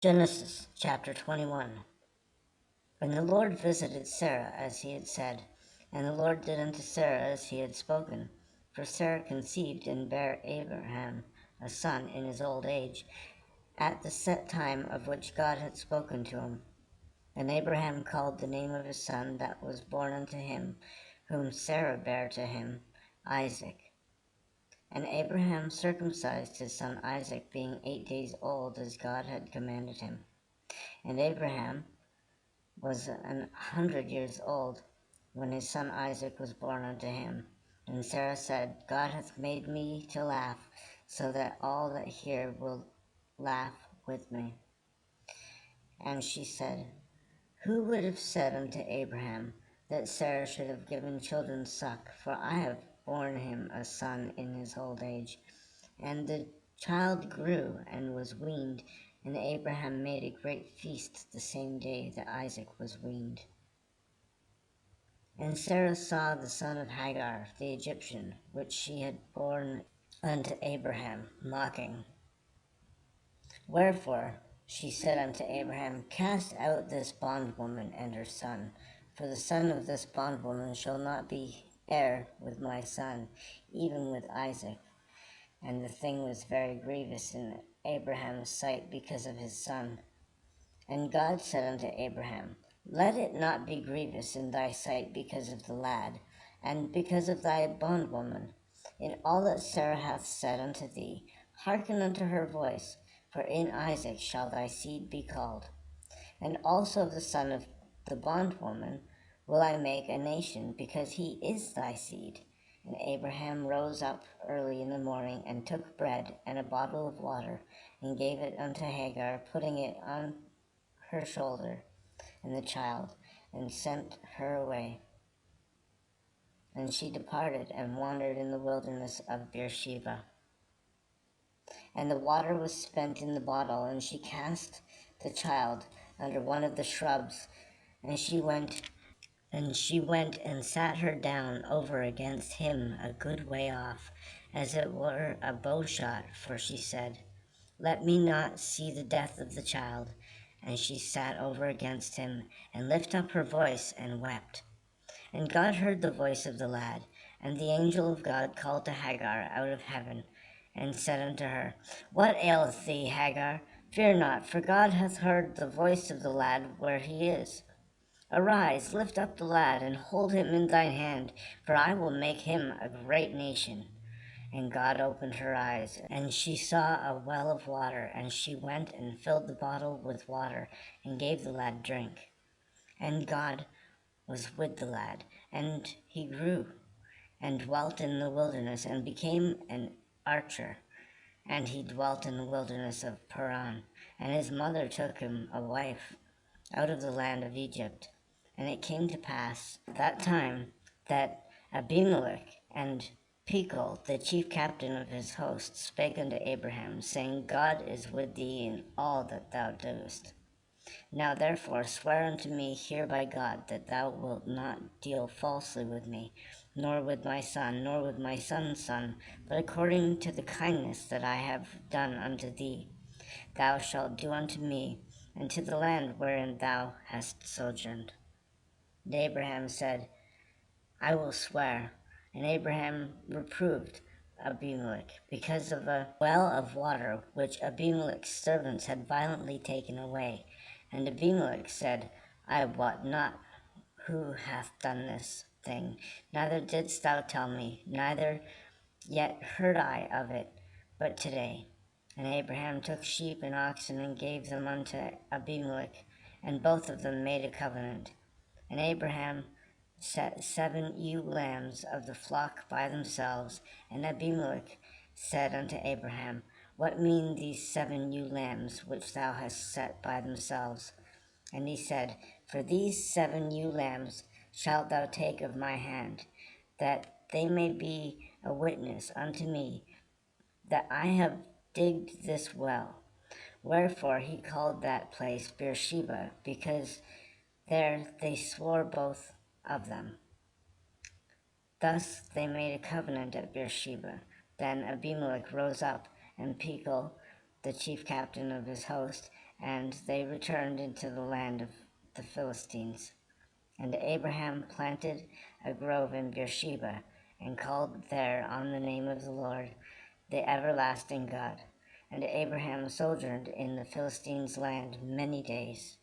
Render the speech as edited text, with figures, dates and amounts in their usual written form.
Genesis chapter 21. And the Lord visited Sarah as he had said, and the Lord did unto Sarah as he had spoken. For Sarah conceived and bare Abraham a son in his old age, at the set time of which God had spoken to him. And Abraham called the name of his son that was born unto him, whom Sarah bare to him, Isaac. And Abraham circumcised his son Isaac, being 8 days old, as God had commanded him. And Abraham was 100 years old when his son Isaac was born unto him. And Sarah said, God hath made me to laugh, so that all that hear will laugh with me. And she said, Who would have said unto Abraham that Sarah should have given children suck? For I have borne him a son in his old age. And the child grew and was weaned, and Abraham made a great feast the same day that Isaac was weaned. And Sarah saw the son of Hagar the Egyptian, which she had borne unto Abraham, mocking. Wherefore she said unto Abraham, Cast out this bondwoman and her son, for the son of this bondwoman shall not be heir with my son, even with Isaac. And the thing was very grievous in Abraham's sight because of his son. And God said unto Abraham, Let it not be grievous in thy sight because of the lad, and because of thy bondwoman. In all that Sarah hath said unto thee, hearken unto her voice, for in Isaac shall thy seed be called. And also of the son of the bondwoman will I make a nation, because he is thy seed. And Abraham rose up early in the morning, and took bread and a bottle of water, and gave it unto Hagar, putting it on her shoulder and the child, and sent her away. And she departed and wandered in the wilderness of Beersheba. And the water was spent in the bottle, and she cast the child under one of the shrubs, and she went and sat her down over against him a good way off, as it were a bow shot, for she said, Let me not see the death of the child. And she sat over against him, and lifted up her voice, and wept. And God heard the voice of the lad, and the angel of God called to Hagar out of heaven, and said unto her, What aileth thee, Hagar? Fear not, for God hath heard the voice of the lad where he is. Arise, lift up the lad, and hold him in thine hand, for I will make him a great nation. And God opened her eyes, and she saw a well of water, and she went and filled the bottle with water, and gave the lad drink. And God was with the lad, and he grew, and dwelt in the wilderness, and became an archer. And he dwelt in the wilderness of Paran. And his mother took him a wife out of the land of Egypt. And it came to pass that time that Abimelech and Phicol, the chief captain of his host, spake unto Abraham, saying, God is with thee in all that thou doest. Now therefore swear unto me here by God that thou wilt not deal falsely with me, nor with my son, nor with my son's son, but according to the kindness that I have done unto thee, thou shalt do unto me, and to the land wherein thou hast sojourned. And Abraham said, I will swear. And Abraham reproved Abimelech because of a well of water which Abimelech's servants had violently taken away. And Abimelech said, I wot not who hath done this thing, neither didst thou tell me, neither yet heard I of it, but today. And Abraham took sheep and oxen, and gave them unto Abimelech, and both of them made a covenant. And Abraham set 7 ewe lambs of the flock by themselves. And Abimelech said unto Abraham, What mean these 7 ewe lambs which thou hast set by themselves? And he said, For these 7 ewe lambs shalt thou take of my hand, that they may be a witness unto me that I have digged this well. Wherefore he called that place Beersheba, because there they swore both of them. Thus they made a covenant at Beersheba. Then Abimelech rose up, and Phicol, the chief captain of his host, and they returned into the land of the Philistines. And Abraham planted a grove in Beersheba, and called there on the name of the Lord, the everlasting God. And Abraham sojourned in the Philistines' land many days.